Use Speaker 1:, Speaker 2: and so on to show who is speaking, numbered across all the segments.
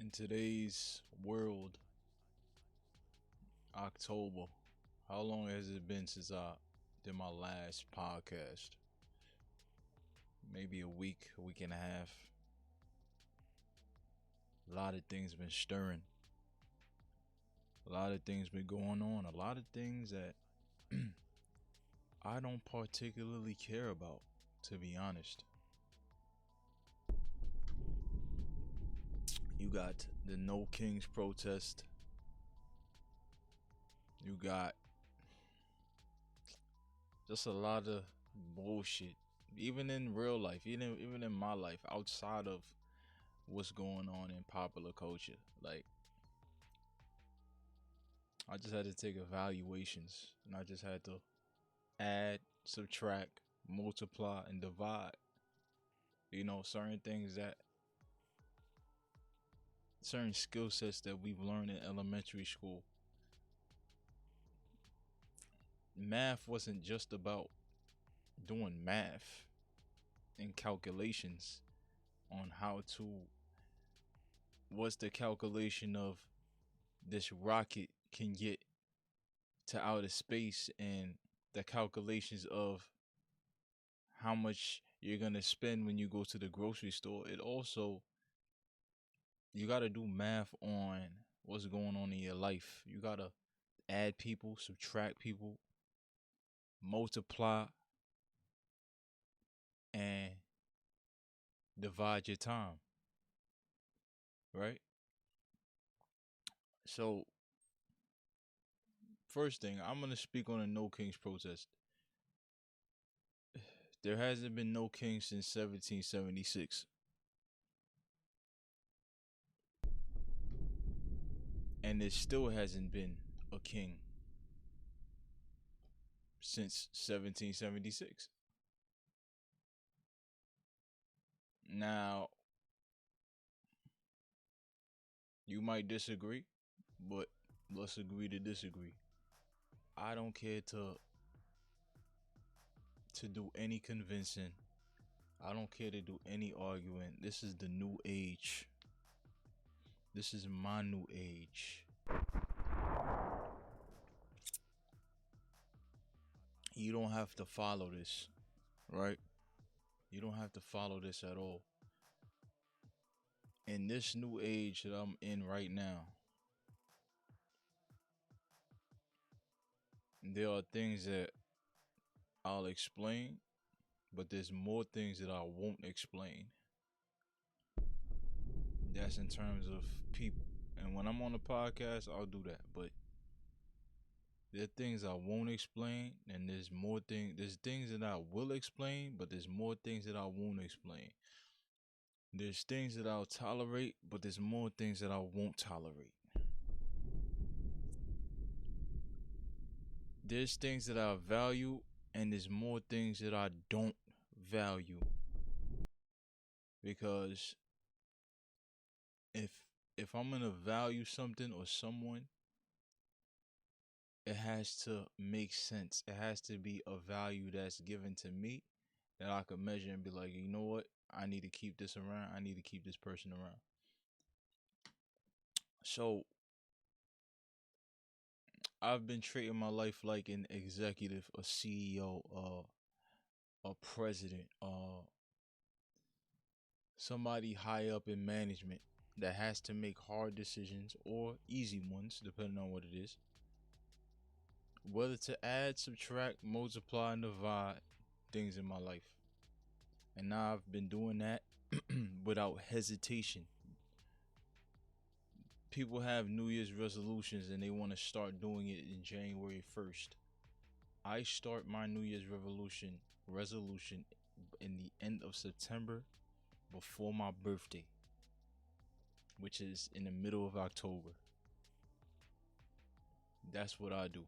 Speaker 1: In today's world, October, how long has it been since I did my last podcast? Maybe a week and a half. A lot of things been stirring. A lot of things been going on. A lot of things that I don't particularly care about, to be honest. You got the No Kings protest. You got just a lot of bullshit. Even in real life, even in my life, outside of what's going on in popular culture. Like I just had to take evaluations and I just had to add, subtract, multiply, and divide. Certain things that certain skill sets that we've learned in elementary school. Math wasn't just about doing math and calculations on how to what's the calculation of this rocket can get to outer space and the calculations of how much you're gonna spend when you go to the grocery store. It also you gotta do math on what's going on in your life. You gotta add people, subtract people, multiply, and divide your time, right? So first thing, I'm gonna speak on the No Kings protest. There hasn't been no king since 1776. And there still hasn't been a king since 1776. Now, you might disagree, but let's agree to disagree. I don't care to do any convincing. I don't care to do any arguing. This is the new age. This is my new age. You don't have to follow this, right? You don't have to follow this at all. In this new age that I'm in right now, there are things that I'll explain, but there's more things that I won't explain. That's in terms of people. And when I'm on the podcast, I'll do that. But there are things I won't explain, and there's things that I will explain, but there's more things that I won't explain. There's things that I'll tolerate, but there's more things that I won't tolerate. There's things that I value, and there's more things that I don't value. Because if if I'm gonna value something or someone, it has to make sense. It has to be a value that's given to me that I could measure and be like, you know what? I need to keep this around. I need to keep this person around. So I've been treating my life like an executive, a CEO, a president, somebody high up in management that has to make hard decisions or easy ones, depending on what it is. Whether to add, subtract, multiply, and divide things in my life. And now I've been doing that without hesitation. People have New Year's resolutions and they want to start doing it in January 1st. I start my New Year's resolution in the end of September before my birthday, which is in the middle of October. That's what I do.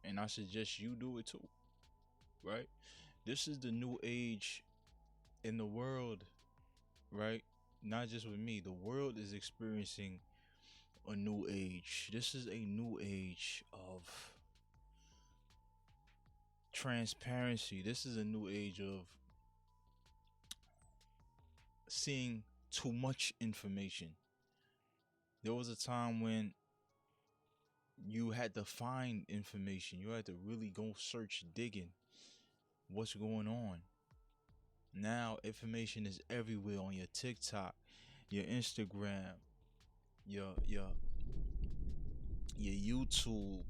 Speaker 1: And I suggest you do it too, right? This is the new age in the world, right? Not just with me. The world is experiencing a new age. This is a new age of transparency. This is a new age of seeing too much information. There was a time when you had to find information. You had to really go search, digging what's going on. Now information is everywhere on your TikTok, your Instagram, your YouTube.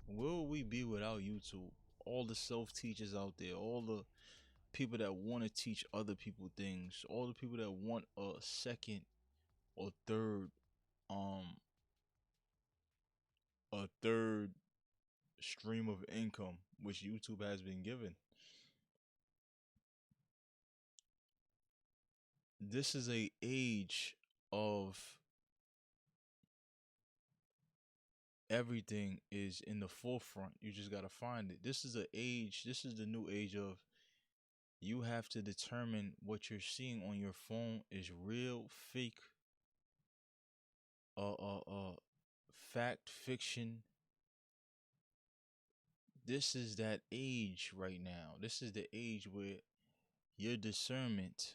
Speaker 1: Where would we be without YouTube? All the self teachers out there, all the people that want to teach other people things, all the people that want a second or third um a third stream of income which YouTube has been given. This is a age of everything is in the forefront. You just got to find it. This is the new age of you have to determine what you're seeing on your phone is real, fake, fact, fiction. This is that age right now. This is the age where your discernment,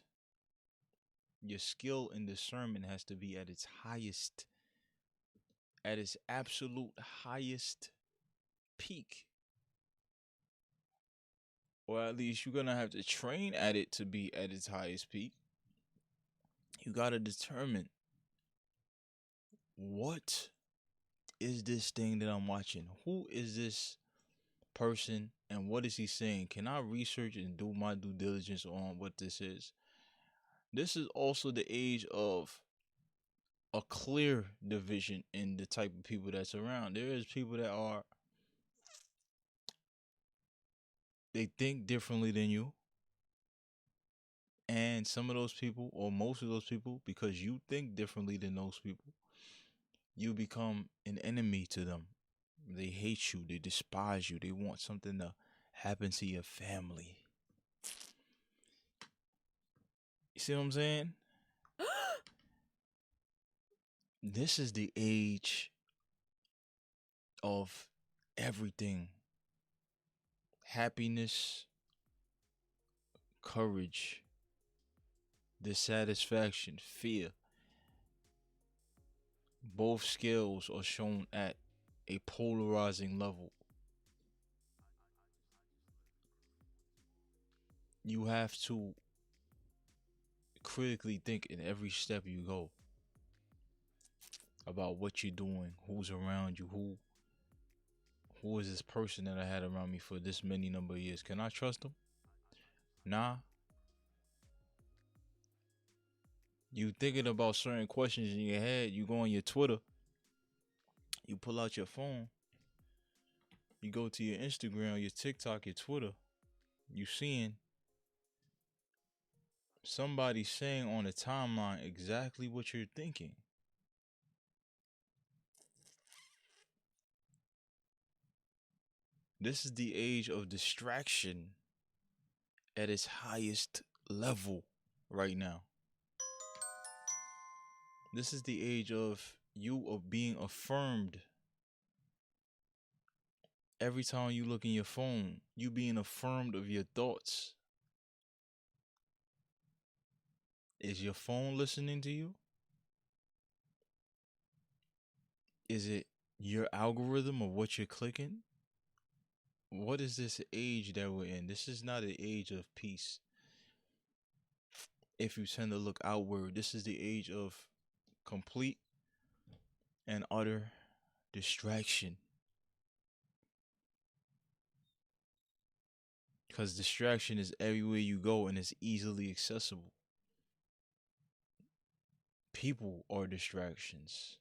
Speaker 1: your skill in discernment has to be at its highest, at its absolute highest peak. Or at least you're gonna have to train at it to be at its highest peak. You gotta determine what is this thing that I'm watching? Who is this person and what is he saying? Can I research and do my due diligence on what this is? This is also the age of a clear division in the type of people that's around. There is people that are they think differently than you. And some of those people, or most of those people, because you think differently than those people, you become an enemy to them. They hate you, they despise you, they want something to happen to your family. You see what I'm saying? This is the age of everything: happiness, courage, dissatisfaction, fear. Both scales are shown at a polarizing level. You have to critically think in every step you go about what you're doing, who's around you, who is this person that I had around me for this many number of years? Can I trust them? Nah. You thinking about certain questions in your head, you go on your Twitter, you pull out your phone, you go to your Instagram, your TikTok, your Twitter, you seeing somebody saying on the timeline exactly what you're thinking. This is the age of distraction at its highest level right now. This is the age of you of being affirmed. Every time you look in your phone, you being affirmed of your thoughts. Is your phone listening to you? Is it your algorithm of what you're clicking? What is this age that we're in? This is not an age of peace. If you tend to look outward, this is the age of complete and utter distraction. Because distraction is everywhere you go and it's easily accessible. People are distractions,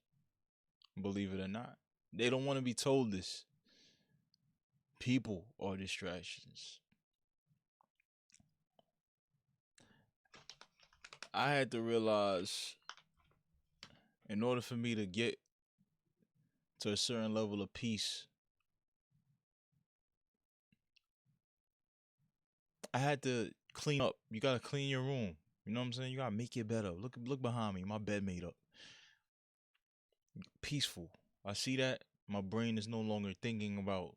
Speaker 1: believe it or not. They don't want to be told this. People are distractions. I had to realize in order for me to get to a certain level of peace, I had to clean up. You gotta clean your room. You know what I'm saying? You gotta make it better. Look behind me. My bed made up. Peaceful. I see that. My brain is no longer thinking about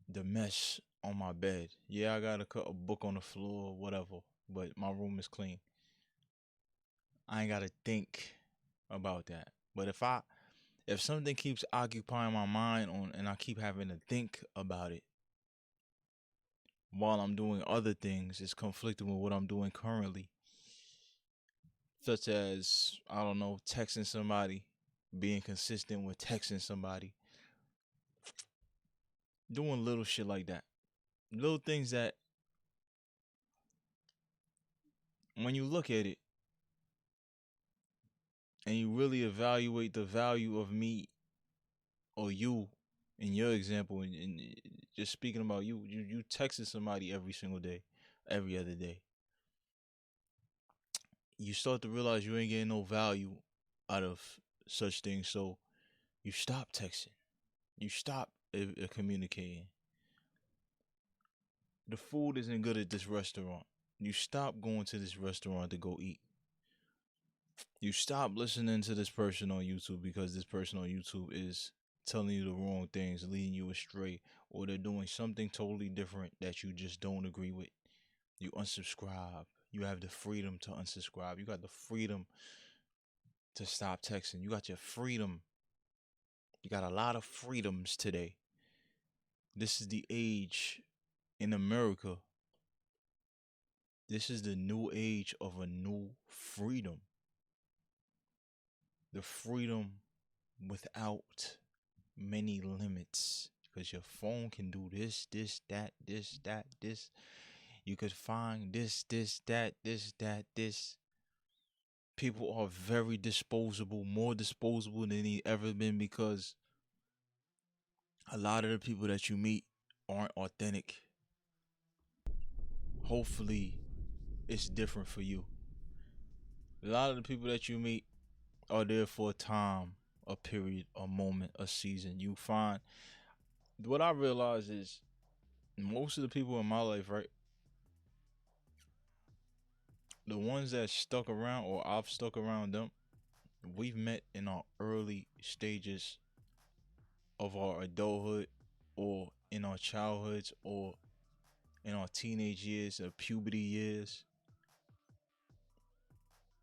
Speaker 1: the mess on my bed. Yeah, I gotta cut a book on the floor or whatever, but my room is clean. I ain't gotta think. about that. But if something keeps occupying my mind on and I keep having to think about it while I'm doing other things, it's conflicting with what I'm doing currently, such as I don't know, texting somebody, being consistent with texting somebody, doing little shit like that. Little things that when you look at it and you really evaluate the value of me or you in your example and just speaking about you texting somebody every single day, every other day, you start to realize you ain't getting no value out of such things. So you stop texting, you stop communicating. The food isn't good at this restaurant. You stop going to this restaurant to go eat. You stop listening to this person on YouTube because this person on YouTube is telling you the wrong things, leading you astray, or they're doing something totally different that you just don't agree with. You unsubscribe. You have the freedom to unsubscribe. You got the freedom to stop texting. You got your freedom. You got a lot of freedoms today. This is the age in America. This is the new age of a new freedom. The freedom without many limits. Because your phone can do this, this, that, this, that, this. You could find this, that, this, that, this. People are very disposable, more disposable than they ever been because a lot of the people that you meet aren't authentic. Hopefully, it's different for you. A lot of the people that you meet are there for a time, a period, a moment, a season. You find what I realize is most of the people in my life, right? The ones that stuck around or I've stuck around them, we've met in our early stages of our adulthood or in our childhoods or in our teenage years or puberty years.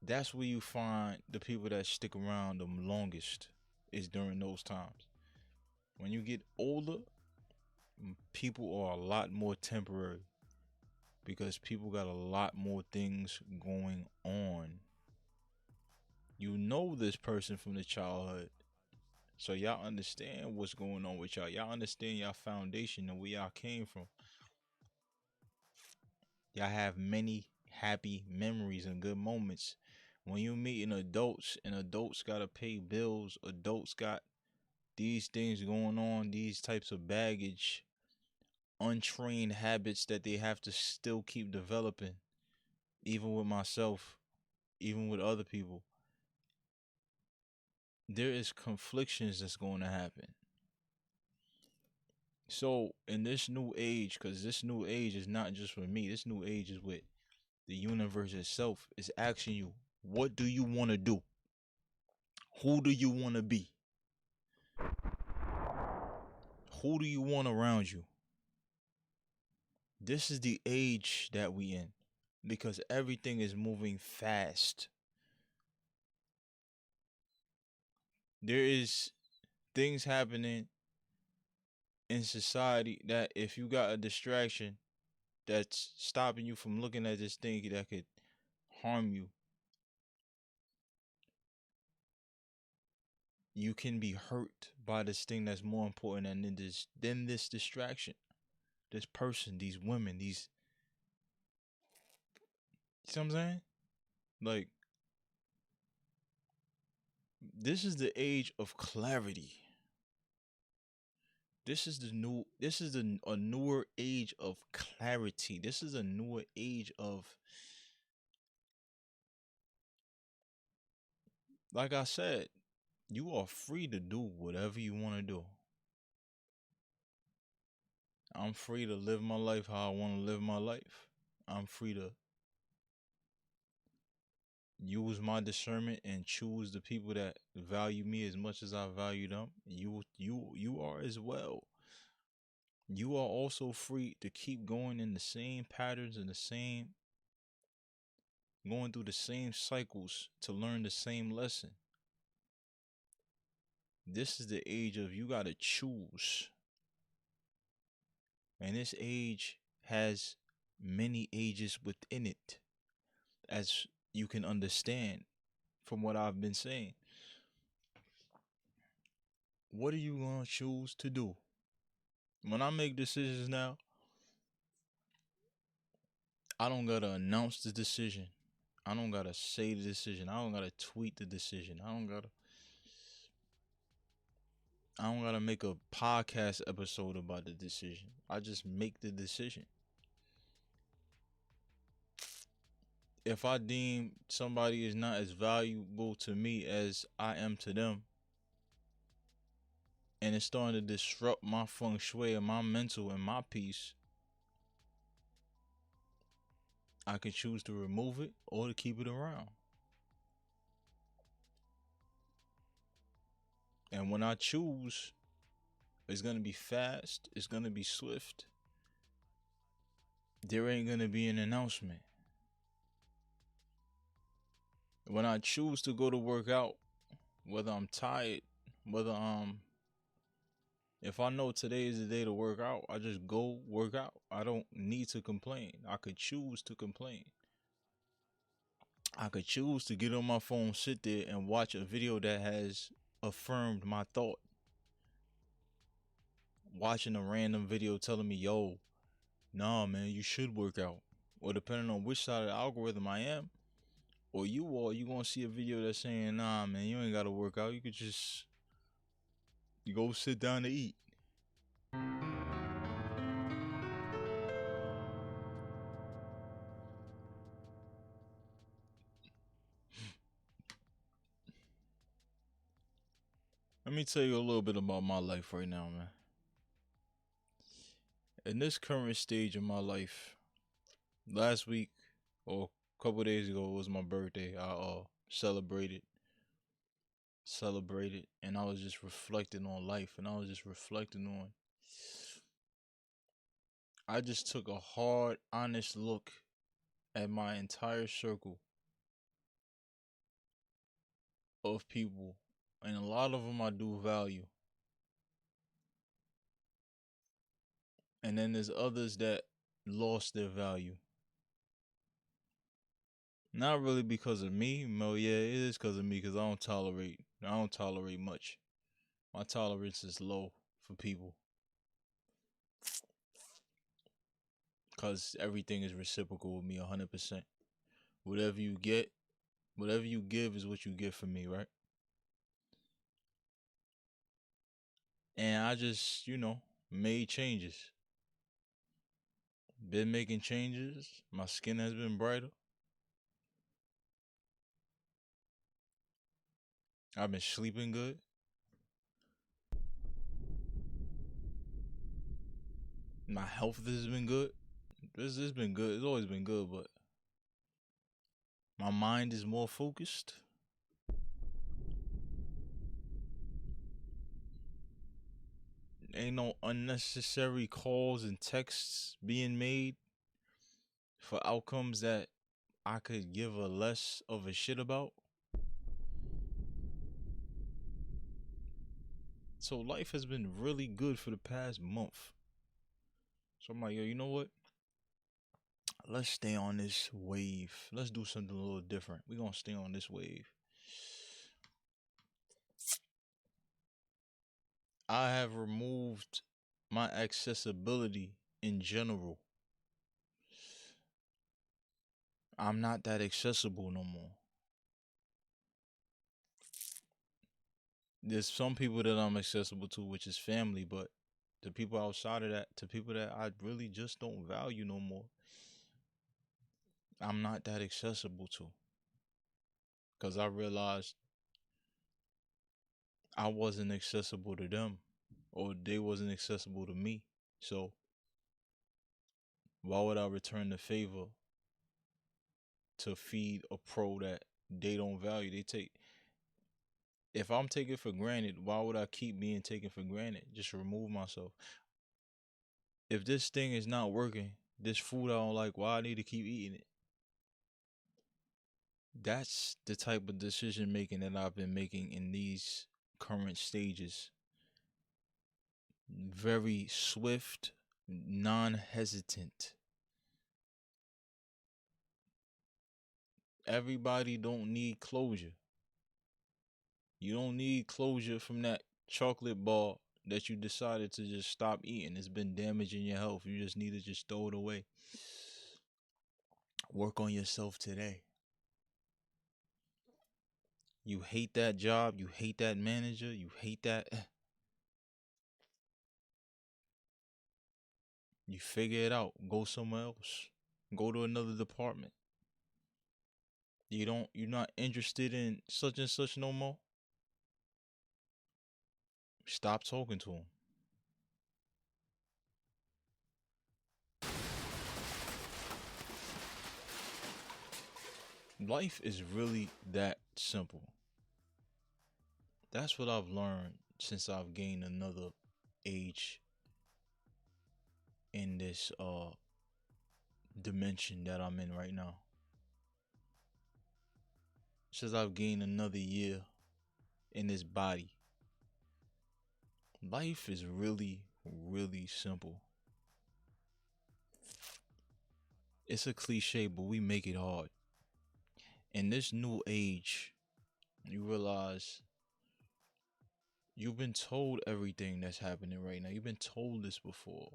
Speaker 1: That's where you find the people that stick around the longest is during those times. When you get older, people are a lot more temporary because people got a lot more things going on. You know this person from the childhood. So y'all understand what's going on with y'all. Y'all understand y'all foundation and where y'all came from. Y'all have many happy memories and good moments. When you meet adults and adults gotta pay bills, adults got these things going on, these types of baggage, untrained habits that they have to still keep developing, even with myself, even with other people. There is conflictions that's going to happen. So in this new age, because this new age is not just for me, this new age is with the universe itself is asking you, what do you want to do? Who do you want to be? Who do you want around you? This is the age that we in because everything is moving fast. There is things happening in society that if you got a distraction that's stopping you from looking at this thing that could harm you, you can be hurt by this thing that's more important than this distraction. This person, these women, these, you know what I'm saying? Like, this is the age of clarity. This is a newer age of clarity. This is a newer age of, like I said, you are free to do whatever you want to do. I'm free to live my life how I want to live my life. I'm free to use my discernment and choose the people that value me as much as I value them. You are as well. You are also free to keep going in the same patterns and going through the same cycles to learn the same lesson. This is the age of you gotta choose. And this age has many ages within it, as you can understand from what I've been saying. What are you gonna choose to do? When I make decisions now, I don't gotta announce the decision. I don't gotta say the decision. I don't gotta tweet the decision. I don't gotta make a podcast episode about the decision. I just make the decision. If I deem somebody is not as valuable to me as I am to them, and it's starting to disrupt my feng shui and my mental and my peace, I can choose to remove it or to keep it around. And when I choose, it's gonna be fast, it's gonna be swift. There ain't gonna be an announcement. When I choose to go to work out, whether I'm tired, whether if I know today is the day to work out, I just go work out. I don't need to complain. I could choose to complain. I could choose to get on my phone, sit there, and watch a video that has affirmed my thought. Watching a random video telling me, yo, nah, man, you should work out. Or depending on which side of the algorithm I am, or you gonna see a video that's saying, nah, man, you ain't gotta work out. You could just you go sit down to eat. Let me tell you a little bit about my life right now, man. In this current stage of my life, last week or a couple days ago was my birthday. I celebrated, and I was just reflecting on life, and I was just reflecting on. I just took a hard, honest look at my entire circle of people, and a lot of them I do value, and then there's others that lost their value. Not really because of me. Well, yeah, it is because of me. Because I don't tolerate much. My tolerance is low for people. Because everything is reciprocal with me, 100%. Whatever you get, whatever you give is what you get from me, right? And I just, made changes. Been making changes. My skin has been brighter. I've been sleeping good. My health has been good. This has been good. It's always been good, but my mind is more focused. Ain't no unnecessary calls and texts being made for outcomes that I could give a less of a shit about. So life has been really good for the past month. So I'm like, yo, you know what? Let's stay on this wave. Let's do something a little different. We're gonna stay on this wave. I have removed my accessibility in general. I'm not that accessible no more. There's some people that I'm accessible to, which is family, but the people outside of that, to people that I really just don't value no more, I'm not that accessible to. Because I realized I wasn't accessible to them, or they wasn't accessible to me. So why would I return the favor to feed a pro that they don't value? If I'm taken for granted, why would I keep being taken for granted? Just remove myself. If this thing is not working, this food I don't like, why I need to keep eating it? That's the type of decision making that I've been making in these current stages. Very swift, non-hesitant. Everybody don't need closure. You don't need closure from that chocolate bar that you decided to just stop eating. It's been damaging your health. You just need to just throw it away. Work on yourself today. You hate that job, you hate that manager, you hate that. You figure it out. Go somewhere else. Go to another department. You're not interested in such and such no more. Stop talking to him. Life is really that simple. That's what I've learned since I've gained another age in this dimension that I'm in right now. Since I've gained another year in this body. Life is really, really simple. It's a cliche, but we make it hard. In this new age, you realize you've been told everything that's happening right now. You've been told this before.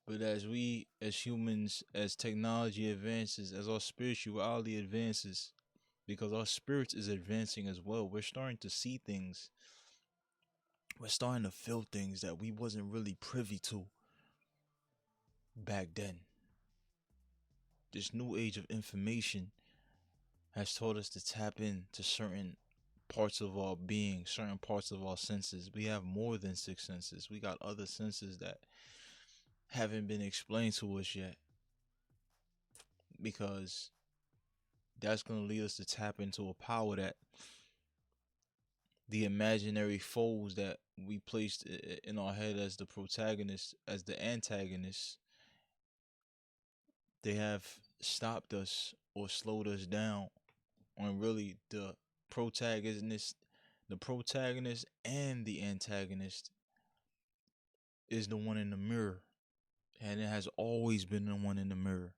Speaker 1: But as humans, as technology advances, as our spirituality advances, because our spirits is advancing as well, we're starting to see things. We're starting to feel things that we wasn't really privy to back then. This new age of information has taught us to tap into certain parts of our being, certain parts of our senses. We have more than six senses. We got other senses that haven't been explained to us yet, because that's going to lead us to tap into a power that the imaginary foes that we placed in our head as the protagonist, as the antagonist, they have stopped us or slowed us down on really the protagonist and the antagonist is the one in the mirror, and it has always been the one in the mirror.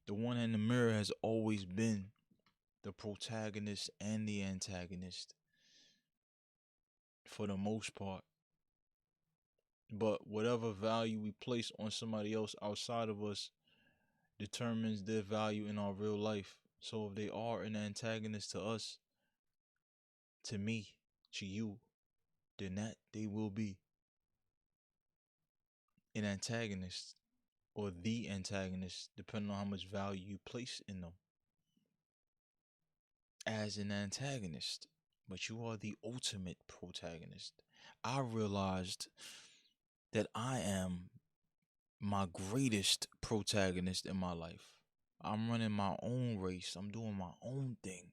Speaker 1: The one in the mirror has always been the protagonist and the antagonist for the most part. But whatever value we place on somebody else outside of us determines their value in our real life. So if they are an antagonist to us, to me, to you, then that they will be an antagonist, or the antagonist, depending on how much value you place in them as an antagonist. But you are the ultimate protagonist. I realized that I am my greatest protagonist in my life. I'm running my own race. I'm doing my own thing.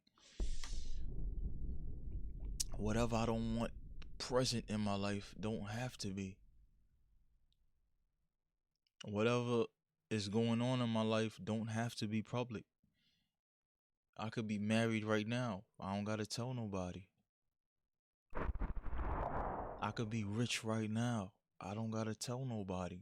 Speaker 1: Whatever I don't want present in my life don't have to be. Whatever is going on in my life don't have to be public. I could be married right now. I don't gotta tell nobody. I could be rich right now. I don't gotta tell nobody.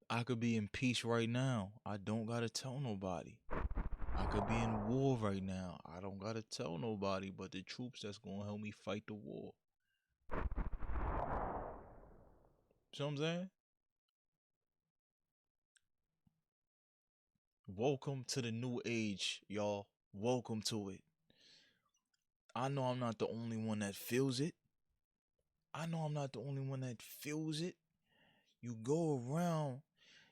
Speaker 1: I could be in peace right now. I don't gotta tell nobody. I could be in war right now. I don't gotta tell nobody but the troops that's gonna help me fight the war. See what I'm saying? Welcome to the new age, y'all. Welcome to it. I know I'm not the only one that feels it. I know I'm not the only one that feels it. You go around,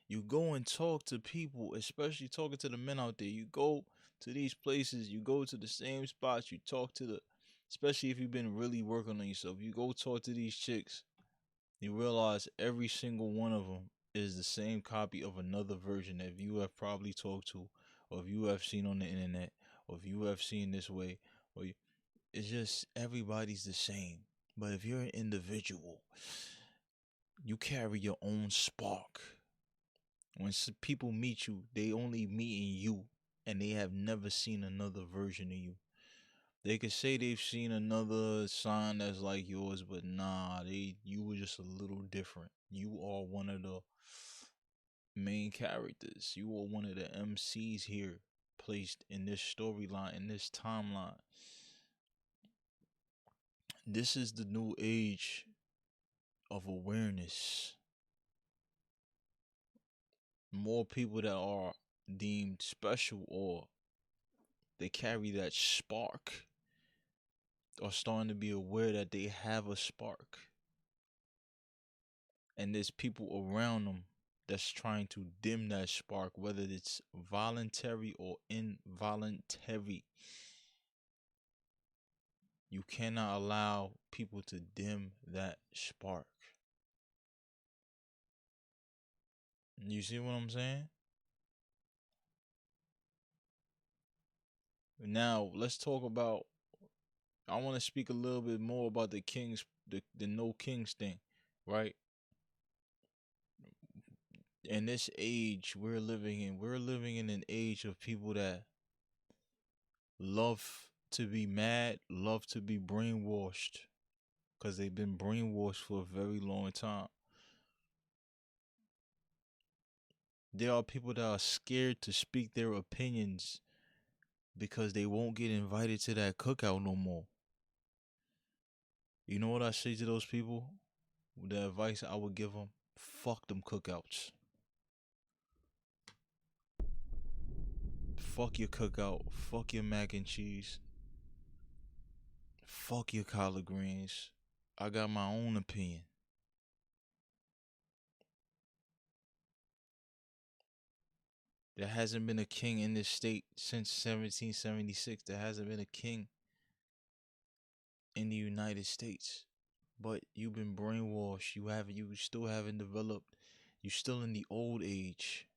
Speaker 1: you go and talk to people, especially talking to the men out there. You go to these places, you go to the same spots, you talk to especially if you've been really working on yourself, you go talk to these chicks, you realize every single one of them is the same copy of another version that you have probably talked to, or if you have seen on the internet, or if you have seen this way, it's just everybody's the same. But if you're an individual, you carry your own spark. When people meet you, they only meeting you, and they have never seen another version of you. They could say they've seen another sign that's like yours, but nah, you were just a little different. You are one of the main characters. You are one of the MCs here, placed in this storyline, in this timeline. This is the new age of awareness. More people that are deemed special or they carry that spark are starting to be aware that they have a spark. And there's people around them that's trying to dim that spark, whether it's voluntary or involuntary. You cannot allow people to dim that spark. You see what I'm saying? Now, let's talk about. I want to speak a little bit more about the no kings thing, right? In this age we're living in an age of people that love to be mad, love to be brainwashed, because they've been brainwashed for a very long time. There are people that are scared to speak their opinions because they won't get invited to that cookout no more. You know what I say to those people? The advice I would give them: fuck them cookouts. Fuck your cookout. Fuck your mac and cheese. Fuck your collard greens. I got my own opinion. There hasn't been a king in this state since 1776. There hasn't been a king in the United States. But you've been brainwashed. You still haven't developed. You're still in the old age.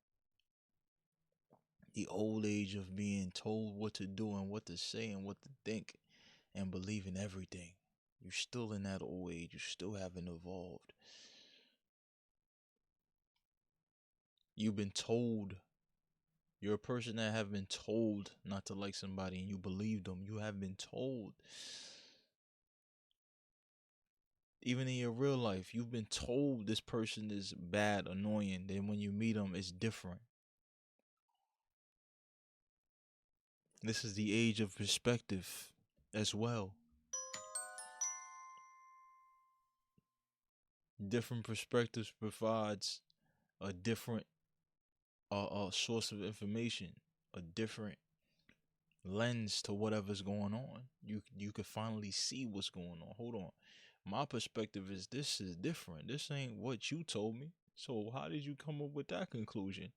Speaker 1: The old age of being told what to do and what to say and what to think and believe in everything. You're still in that old age. You still haven't evolved. You've been told. You're a person that have been told not to like somebody and you believe them. You have been told. Even in your real life, you've been told this person is bad, annoying. Then when you meet them, it's different. This is the age of perspective as well. Different perspectives provides a different source of information, a different lens to whatever's going on. You can finally see what's going on. Hold on. My perspective is this is different. This ain't what you told me. So how did you come up with that conclusion?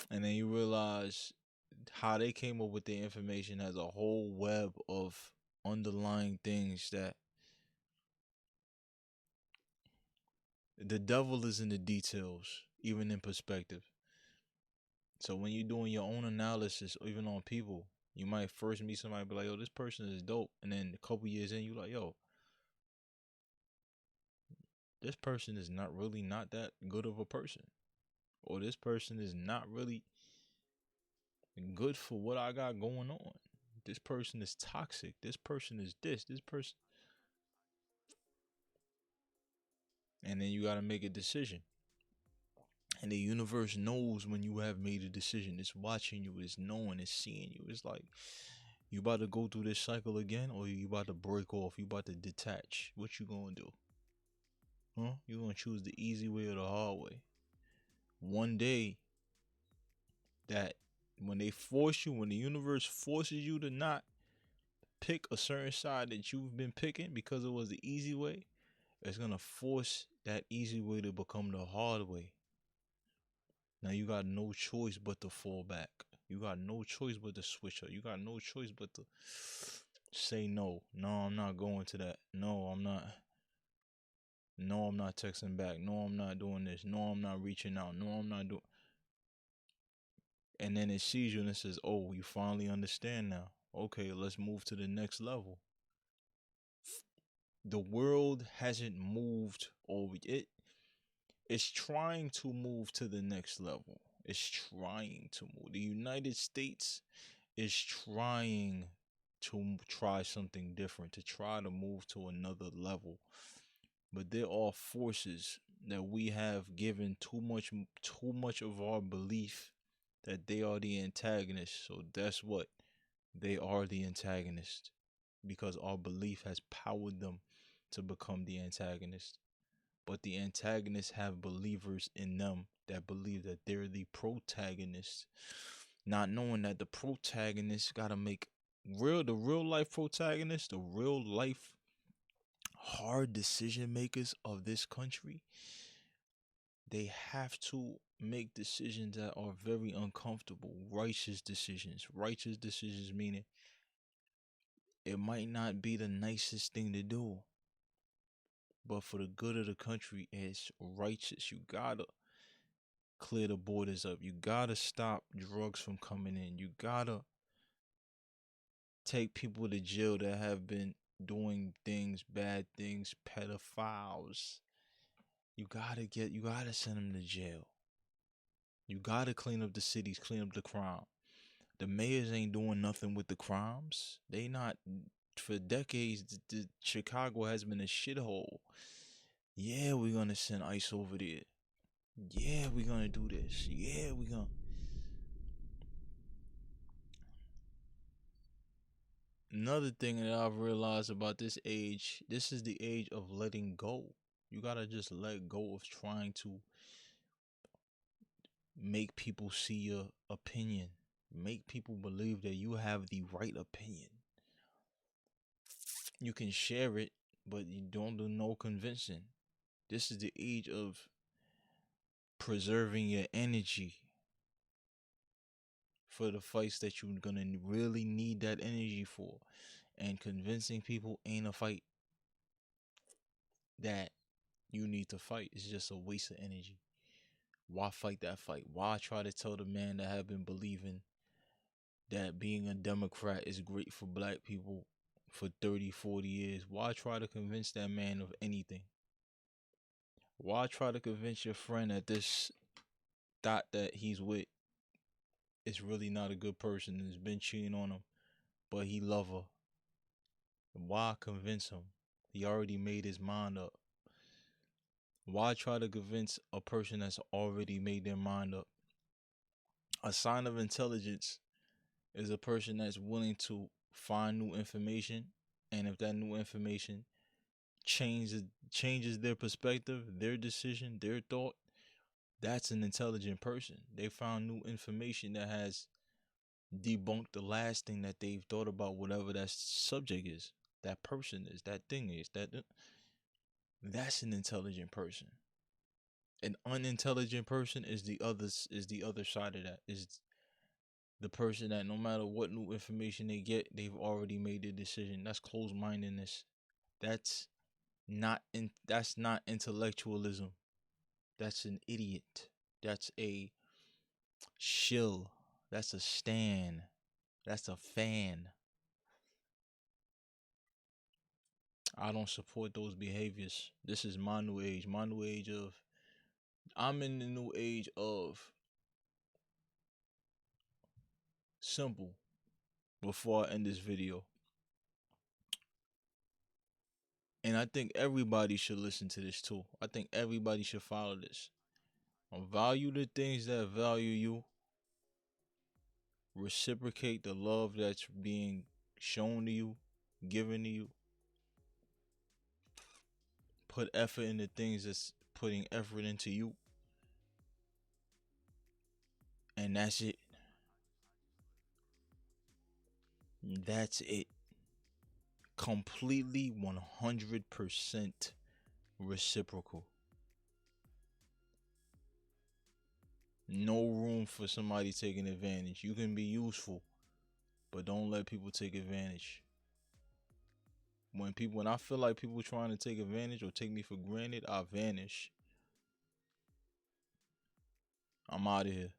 Speaker 1: And then you realize how they came up with the information has a whole web of underlying things that the devil is in the details, even in perspective. So when you're doing your own analysis, or even on people, you might first meet somebody, be like, "Yo, this person is dope," and then a couple years in, you like, "Yo, this person is not that good of a person, or this person is not really good for what I got going on. This person is toxic. This person is this person," and then you got to make a decision. And the universe knows when you have made a decision. It's watching you. It's knowing. It's seeing you. It's like, you about to go through this cycle again, or you about to break off? You about to detach? What you gonna do? Huh? You gonna choose the easy way or the hard way? One day, that when they force you, when the universe forces you to not pick a certain side that you've been picking because it was the easy way, it's gonna force that easy way to become the hard way. Now you got no choice but to fall back. You got no choice but to switch up. You got no choice but to say no. No, I'm not going to that. No, I'm not. No, I'm not texting back. No, I'm not doing this. No, I'm not reaching out. No, I'm not doing. And then it sees you and it says, "Oh, you finally understand now. Okay, let's move to the next level." The world hasn't moved over it. It's trying to move to the next level. It's trying to move. The United States is trying to try something different, to try to move to another level. But there are forces that we have given too much of our belief that they are the antagonist. So that's what they are, the antagonist, because our belief has powered them to become the antagonist. But the antagonists have believers in them that believe that they're the protagonist, not knowing that the protagonist gotta make the real life protagonist, the real life hard decision makers of this country. They have to make decisions that are very uncomfortable, righteous decisions, meaning it might not be the nicest thing to do, but for the good of the country, it's righteous. You gotta clear the borders up. You gotta stop drugs from coming in. You gotta take people to jail that have been doing things, bad things, pedophiles. You gotta send them to jail. You gotta clean up the cities, clean up the crime. The mayors ain't doing nothing with the crimes. They not. For decades, Chicago has been a shithole. Yeah, we're gonna send ICE over there. Yeah, we're gonna do this. Yeah, we're gonna. Another thing that I've realized about this age, this is the age of letting go. You gotta just let go of trying to make people see your opinion. Make people believe that you have the right opinion. You can share it, but you don't do no convincing. This is the age of preserving your energy for the fights that you're gonna really need that energy for. And convincing people ain't a fight that you need to fight. It's just a waste of energy. Why fight that fight? Why try to tell the man that have been believing that being a Democrat is great for black people for 30, 40 years? Why try to convince that man of anything? Why try to convince your friend that this thought that he's with is really not a good person and has been cheating on him, but he love her? Why convince him? He already made his mind up. Why try to convince a person that's already made their mind up? A sign of intelligence is a person that's willing to find new information, and if that new information changes their perspective, their decision, their thought, that's an intelligent person. They found new information that has debunked the last thing that they've thought about, whatever that subject is, that person is, that thing is, that's an intelligent person. An unintelligent person is the other side of that. Is the person that no matter what new information they get, they've already made their decision. That's closed mindedness. That's not intellectualism. That's an idiot. That's a shill. That's a stan. That's a fan. I don't support those behaviors. This is my new age. I'm in the new age of simple. Before I end this video, and I think everybody should listen to this too. I think everybody should follow this. Value the things that value you. Reciprocate the love that's being shown to you, given to you. Put effort into things that's putting effort into you. And that's it. That's it. Completely 100% reciprocal. No room for somebody taking advantage. You can be useful, but don't let people take advantage. When I feel like people trying to take advantage or take me for granted, I vanish. I'm out of here.